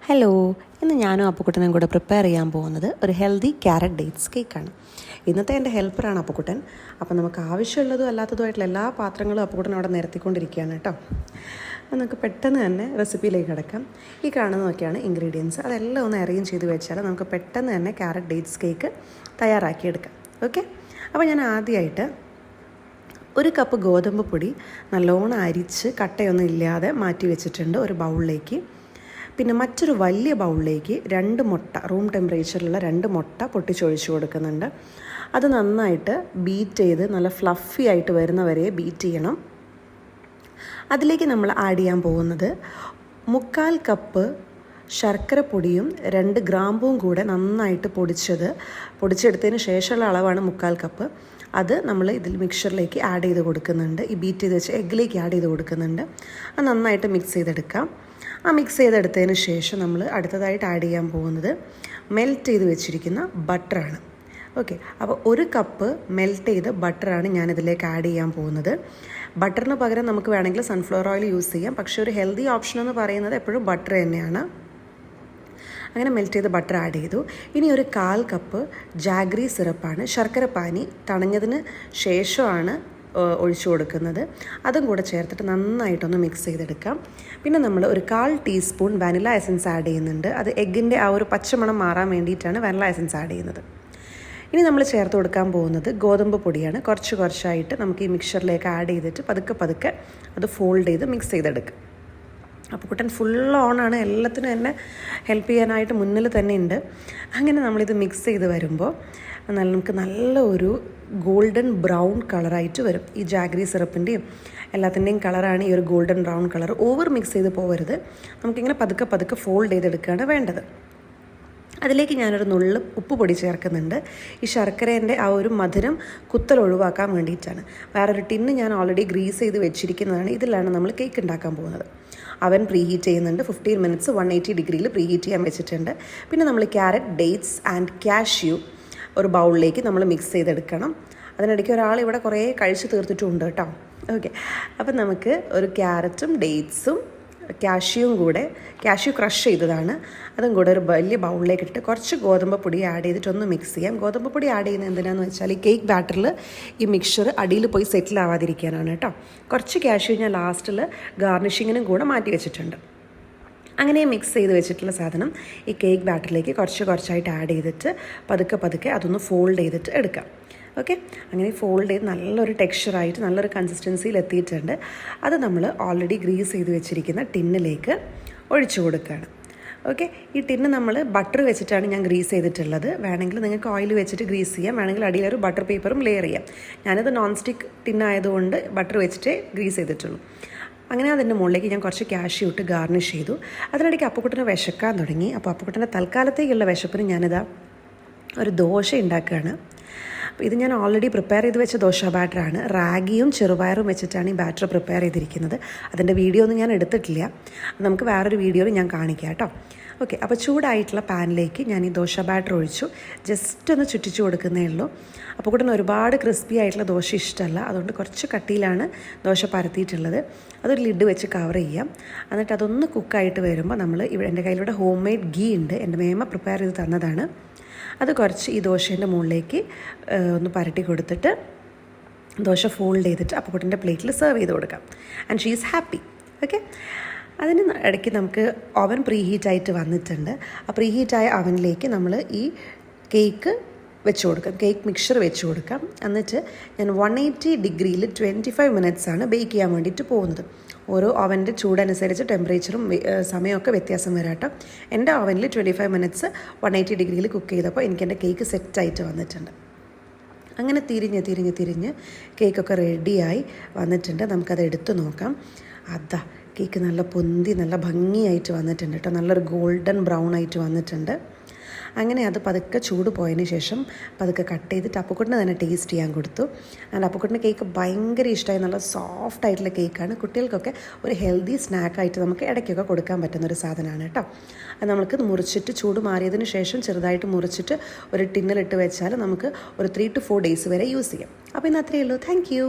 Hello, ഇന്ന് ഞാനും അപ്പുക്കുട്ടനും കൂടെ പ്രിപ്പയർ ചെയ്യാൻ പോകുന്നത് ഒരു ഹെൽത്തി ക്യാരറ്റ് ഡേറ്റ്സ് കേക്കാണ്. ഇന്നത്തെ എൻ്റെ ഹെൽപ്പറാണ് അപ്പുക്കുട്ടൻ. അപ്പോൾ നമുക്ക് ആവശ്യമുള്ളതും അല്ലാത്തതുമായിട്ടുള്ള എല്ലാ പാത്രങ്ങളും അപ്പുക്കുട്ടൻ അവിടെ നിരത്തിക്കൊണ്ടിരിക്കുകയാണ് കേട്ടോ. അപ്പോൾ നമുക്ക് പെട്ടെന്ന് തന്നെ റെസിപ്പിയിലേക്ക് കിടക്കാം. ഈ കാണുന്നതൊക്കെയാണ് ഇൻഗ്രീഡിയൻസ്. അതെല്ലാം ഒന്ന് അറേഞ്ച് ചെയ്ത് വെച്ചാൽ നമുക്ക് പെട്ടെന്ന് തന്നെ ക്യാരറ്റ് ഡേറ്റ്സ് കേക്ക് തയ്യാറാക്കിയെടുക്കാം. ഓക്കെ, അപ്പോൾ ഞാൻ ആദ്യമായിട്ട് 1 കപ്പ് ഗോതമ്പ് പൊടി നല്ലോണം അരിച്ച് കട്ടയൊന്നും ഇല്ലാതെ മാറ്റി വെച്ചിട്ടുണ്ട് ഒരു ബൗളിലേക്ക്. പിന്നെ മറ്റൊരു വലിയ ബൗളിലേക്ക് 2 മുട്ട, റൂം ടെമ്പറേച്ചറിലുള്ള 2 മുട്ട പൊട്ടിച്ചൊഴിച്ച് കൊടുക്കുന്നുണ്ട്. അത് നന്നായിട്ട് ബീറ്റ് ചെയ്ത് നല്ല ഫ്ലഫി ആയിട്ട് വരുന്നവരെ ബീറ്റ് ചെയ്യണം. അതിലേക്ക് നമ്മൾ ആഡ് ചെയ്യാൻ പോകുന്നത് 3/4 കപ്പ് ശർക്കരപ്പൊടിയും 2 ഗ്രാമ്പും കൂടെ നന്നായിട്ട് പൊടിച്ചെടുത്തതിന് ശേഷമുള്ള അളവാണ് 3/4 കപ്പ്. അത് നമ്മൾ ഇതിൽ മിക്സറിലേക്ക് ആഡ് ചെയ്ത് കൊടുക്കുന്നുണ്ട്. ഈ ബീറ്റ് ചെയ്ത് വെച്ച് എഗ്ഗിലേക്ക് ആഡ് ചെയ്ത് കൊടുക്കുന്നുണ്ട്. അത് നന്നായിട്ട് മിക്സ് ചെയ്തെടുക്കാം. ആ മിക്സ് ചെയ്തെടുത്തതിന് ശേഷം നമ്മൾ അടുത്തതായിട്ട് ആഡ് ചെയ്യാൻ പോകുന്നത് മെൽറ്റ് ചെയ്ത് വെച്ചിരിക്കുന്ന ബട്ടറാണ്. ഓക്കെ, അപ്പോൾ 1 കപ്പ് മെൽറ്റ് ചെയ്ത് ബട്ടറാണ് ഞാനിതിലേക്ക് ആഡ് ചെയ്യാൻ പോകുന്നത്. ബട്ടറിന് പകരം നമുക്ക് വേണമെങ്കിൽ സൺഫ്ലവർ ഓയിൽ യൂസ് ചെയ്യാം, പക്ഷേ ഒരു ഹെൽത്തി ഓപ്ഷൻ എന്ന് പറയുന്നത് എപ്പോഴും ബട്ടർ തന്നെയാണ്. അങ്ങനെ മെൽറ്റ് ചെയ്ത് ബട്ടർ ആഡ് ചെയ്തു. ഇനി ഒരു 1/4 കപ്പ് ജാഗ്രി സിറപ്പാണ്, ശർക്കര പാനി തണഞ്ഞതിന് ശേഷമാണ് ഒഴിച്ചു കൊടുക്കുന്നത്. അതും കൂടെ ചേർത്തിട്ട് നന്നായിട്ടൊന്ന് മിക്സ് ചെയ്തെടുക്കാം. പിന്നെ നമ്മൾ ഒരു 1/4 ടീസ്പൂൺ വാനില എസൻസ് ആഡ് ചെയ്യുന്നുണ്ട്. അത് എഗ്ഗിൻ്റെ ആ ഒരു പച്ചമണം മാറാൻ വേണ്ടിയിട്ടാണ് വാനില എസൻസ് ആഡ് ചെയ്യുന്നത്. ഇനി നമ്മൾ ചേർത്ത് കൊടുക്കാൻ പോകുന്നത് ഗോതമ്പ് പൊടിയാണ്. കുറച്ചായിട്ട് നമുക്ക് ഈ മിക്സറിലേക്ക് ആഡ് ചെയ്തിട്ട് പതുക്കെ അത് ഫോൾഡ് ചെയ്ത് മിക്സ് ചെയ്തെടുക്കാം. അപ്പോൾ കുട്ടൻ ഫുൾ ഓണാണ്, എല്ലാത്തിനും എന്നെ ഹെൽപ്പ് ചെയ്യാനായിട്ട് മുന്നിൽ തന്നെ ഉണ്ട്. അങ്ങനെ നമ്മളിത് മിക്സ് ചെയ്ത് വരുമ്പോൾ നമുക്ക് നല്ല ഒരു ഗോൾഡൻ ബ്രൗൺ കളറായിട്ട് വരും. ഈ ജാഗ്രി സിറപ്പിൻ്റെയും എല്ലാത്തിൻ്റെയും കളറാണ് ഈ ഒരു golden brown colour. Over mix ചെയ്ത് പോകരുത്. നമുക്കിങ്ങനെ പതുക്കെ ഫോൾഡ് ചെയ്തെടുക്കുകയാണ് വേണ്ടത്. അതിലേക്ക് ഞാനൊരു നുള്ള് ഉപ്പ് പൊടി ചേർക്കുന്നുണ്ട്. ഈ ശർക്കരേൻ്റെ ആ ഒരു മധുരം കുത്തൽ ഒഴിവാക്കാൻ വേണ്ടിയിട്ടാണ്. വേറൊരു ടിന്ന് ഞാൻ ഓൾറെഡി ഗ്രീസ് ചെയ്ത് വെച്ചിരിക്കുന്നതാണ്. ഇതിലാണ് നമ്മൾ കേക്ക് ഉണ്ടാക്കാൻ പോകുന്നത്. അവൻ പ്രീഹീറ്റ് ചെയ്യുന്നുണ്ട്. 15 മിനിറ്റ്സ് 180 ഡിഗ്രിയിൽ പ്രീഹീറ്റ് ചെയ്യാൻ വെച്ചിട്ടുണ്ട്. പിന്നെ നമ്മൾ ക്യാരറ്റ്, ഡേറ്റ്സ് ആൻഡ് കാഷ്യൂ ഒരു ബൗളിലേക്ക് നമ്മൾ മിക്സ് ചെയ്തെടുക്കണം. അതിനിടയ്ക്ക് ഒരാൾ ഇവിടെ കുറേ കഴിച്ച് തീർത്തിട്ടുമുണ്ട് കേട്ടോ. ഓക്കെ, അപ്പം നമുക്ക് ഒരു ക്യാരറ്റും ഡേറ്റ്സും കാഷ്യൂ ക്രഷ് ചെയ്തതാണ്, അതും കൂടെ ഒരു വലിയ ബൗളിലേക്ക് ഇട്ടിട്ട് കുറച്ച് ഗോതമ്പ് പൊടി ആഡ് ചെയ്തിട്ടൊന്ന് മിക്സ് ചെയ്യാം. ഗോതമ്പ് പൊടി ആഡ് ചെയ്യുന്നത് എന്തിനാണെന്ന് വെച്ചാൽ ഈ കേക്ക് ബാറ്ററിൽ ഈ മിക്സ്ചർ അടിയിൽ പോയി സെറ്റിൽ ആവാതിരിക്കാനാണ് കേട്ടോ. കുറച്ച് കാഷ്യൂ ഞാൻ ലാസ്റ്റിൽ ഗാർണിഷിങ്ങിനും കൂടെ മാറ്റി വെച്ചിട്ടുണ്ട്. അങ്ങനെ മിക്സ് ചെയ്ത് വെച്ചിട്ടുള്ള സാധനം ഈ കേക്ക് ബാറ്ററിലേക്ക് കുറച്ചായിട്ട് ആഡ് ചെയ്തിട്ട് പതുക്കെ അതൊന്ന് ഫോൾഡ് ചെയ്തിട്ട് എടുക്കാം. ഓക്കെ, അങ്ങനെ ഫോൾഡ് ചെയ്ത് നല്ലൊരു ടെക്സ്ചറായിട്ട് നല്ലൊരു കൺസിസ്റ്റൻസിയിൽ എത്തിയിട്ടുണ്ട്. അത് നമ്മൾ ഓൾറെഡി ഗ്രീസ് ചെയ്ത് വെച്ചിരിക്കുന്ന ടിന്നിലേക്ക് ഒഴിച്ചു കൊടുക്കുകയാണ്. ഓക്കെ, ഈ ടിന്ന് നമ്മൾ ബട്ടർ വെച്ചിട്ടാണ് ഞാൻ ഗ്രീസ് ചെയ്തിട്ടുള്ളത്. വേണമെങ്കിൽ നിങ്ങൾക്ക് ഓയിൽ വെച്ചിട്ട് ഗ്രീസ് ചെയ്യാം, വേണമെങ്കിൽ അടിയിലൊരു ബട്ടർ പേപ്പറും ലെയർ ചെയ്യാം. ഞാനിത് നോൺ സ്റ്റിക്ക് ടിന്നായതുകൊണ്ട് ബട്ടർ വെച്ചിട്ടേ ഗ്രീസ് ചെയ്തിട്ടുള്ളൂ. അങ്ങനെ അതിൻ്റെ മുകളിലേക്ക് ഞാൻ കുറച്ച് കാഷ്യൂ ഇട്ട് ഗാർണിഷ് ചെയ്തു. അതിനിടയ്ക്ക് അപ്പുക്കുട്ടനെ വിശക്കാൻ തുടങ്ങി. അപ്പോൾ അപ്പുക്കുട്ടൻ്റെ തൽക്കാലത്തേക്കുള്ള വിശപ്പിന് ഞാനിതാ ഒരു ദോശ ഉണ്ടാക്കുകയാണ്. അപ്പോൾ ഇത് ഞാൻ ഓൾറെഡി പ്രിപ്പയർ ചെയ്ത് വെച്ച ദോശ ബാറ്ററാണ്. റാഗിയും ചെറുപയറും വെച്ചിട്ടാണ് ഈ ബാറ്റർ പ്രിപ്പയർ ചെയ്തിരിക്കുന്നത്. അതിൻ്റെ വീഡിയോ ഒന്നും ഞാൻ എടുത്തിട്ടില്ല, നമുക്ക് വേറൊരു വീഡിയോയിൽ ഞാൻ കാണിക്കാം കേട്ടോ. ഓക്കെ, അപ്പോൾ ചൂടായിട്ടുള്ള പാനിലേക്ക് ഞാൻ ഈ ദോശ ബാറ്റർ ഒഴിച്ചു. ജസ്റ്റ് ഒന്ന് ചുറ്റിച്ചു കൊടുക്കുന്നേ ഉള്ളൂ. അപ്പോൾ കൂടെ ഒരുപാട് ക്രിസ്പി ആയിട്ടുള്ള ദോശ ഇഷ്ടമല്ല, അതുകൊണ്ട് കുറച്ച് കട്ടിയിലാണ് ദോശ പരത്തിയിട്ടുള്ളത്. അതൊരു ലിഡ് വെച്ച് കവർ ചെയ്യാം. എന്നിട്ട് അതൊന്ന് കുക്കായിട്ട് വരുമ്പോൾ നമ്മൾ ഇവിടെ എൻ്റെ കയ്യിലൂടെ ഹോം മെയ്ഡ് ഗീ ഉണ്ട്, എൻ്റെ മേമ പ്രിപ്പയർ ചെയ്ത് തന്നതാണ്. അത് കുറച്ച് ഈ ദോശേൻ്റെ മുകളിലേക്ക് ഒന്ന് പരട്ടി കൊടുത്തിട്ട് ദോശ ഫോൾഡ് ചെയ്തിട്ട് അപ്പുക്കുട്ടൻ്റെ പ്ലേറ്റിൽ സെർവ് ചെയ്ത് കൊടുക്കാം. And she is happy. Okay, അതിന് ഇടയ്ക്ക് നമുക്ക് ഓവൻ പ്രീഹീറ്റായിട്ട് വന്നിട്ടുണ്ട്. ആ പ്രീഹീറ്റായ അവനിലേക്ക് നമ്മൾ ഈ കേക്ക് വെച്ച് കൊടുക്കാം, കേക്ക് മിക്സ്ചർ വെച്ച് കൊടുക്കാം. എന്നിട്ട് ഞാൻ 180 ഡിഗ്രിയിൽ 25 മിനിറ്റ്സാണ് ബേക്ക് ചെയ്യാൻ വേണ്ടിയിട്ട് പോകുന്നത്. ഓരോ ഓവൻ്റെ ചൂടനുസരിച്ച് ടെമ്പറേച്ചറും സമയമൊക്കെ വ്യത്യാസം വരാം കേട്ടോ. എൻ്റെ ഓവനിൽ 25 മിനിറ്റ്സ് 180 ഡിഗ്രിയിൽ കുക്ക് ചെയ്തപ്പോൾ എനിക്ക് എൻ്റെ കേക്ക് സെറ്റായിട്ട് വന്നിട്ടുണ്ട്. അങ്ങനെ തിരിഞ്ഞ് കേക്കൊക്കെ റെഡിയായി വന്നിട്ടുണ്ട്. നമുക്കത് എടുത്ത് നോക്കാം. അതാ കേക്ക് നല്ല പൊന്തി നല്ല ഭംഗിയായിട്ട് വന്നിട്ടുണ്ട് കേട്ടോ. നല്ലൊരു ഗോൾഡൻ ബ്രൗൺ ആയിട്ട് വന്നിട്ടുണ്ട്. അങ്ങനെ അത് പതുക്കെ ചൂട് പോയതിന് ശേഷം പതുക്കെ കട്ട് ചെയ്തിട്ട് അപ്പുക്കുട്ടിന് തന്നെ ടേസ്റ്റ് ചെയ്യാൻ കൊടുത്തു. ആൻഡ് അപ്പുക്കുട്ടിന് കേക്ക് ഭയങ്കര ഇഷ്ടമായി. നല്ല സോഫ്റ്റ് ആയിട്ടുള്ള കേക്കാണ്. കുട്ടികൾക്കൊക്കെ ഒരു ഹെൽത്തി സ്നാക്കായിട്ട് നമുക്ക് ഇടയ്ക്കൊക്കെ കൊടുക്കാൻ പറ്റുന്ന ഒരു സാധനമാണ് കേട്ടോ. അത് നമുക്ക് മുറിച്ചിട്ട് ചൂട് മാറിയതിന് ശേഷം ചെറുതായിട്ട് മുറിച്ചിട്ട് ഒരു ടിന്നിലിട്ട് വെച്ചാൽ നമുക്ക് ഒരു 3 to 4 ഡേയ്സ് വരെ യൂസ് ചെയ്യാം. അപ്പോൾ ഇന്ന് അത്രയേ ഉള്ളൂ. Thank you.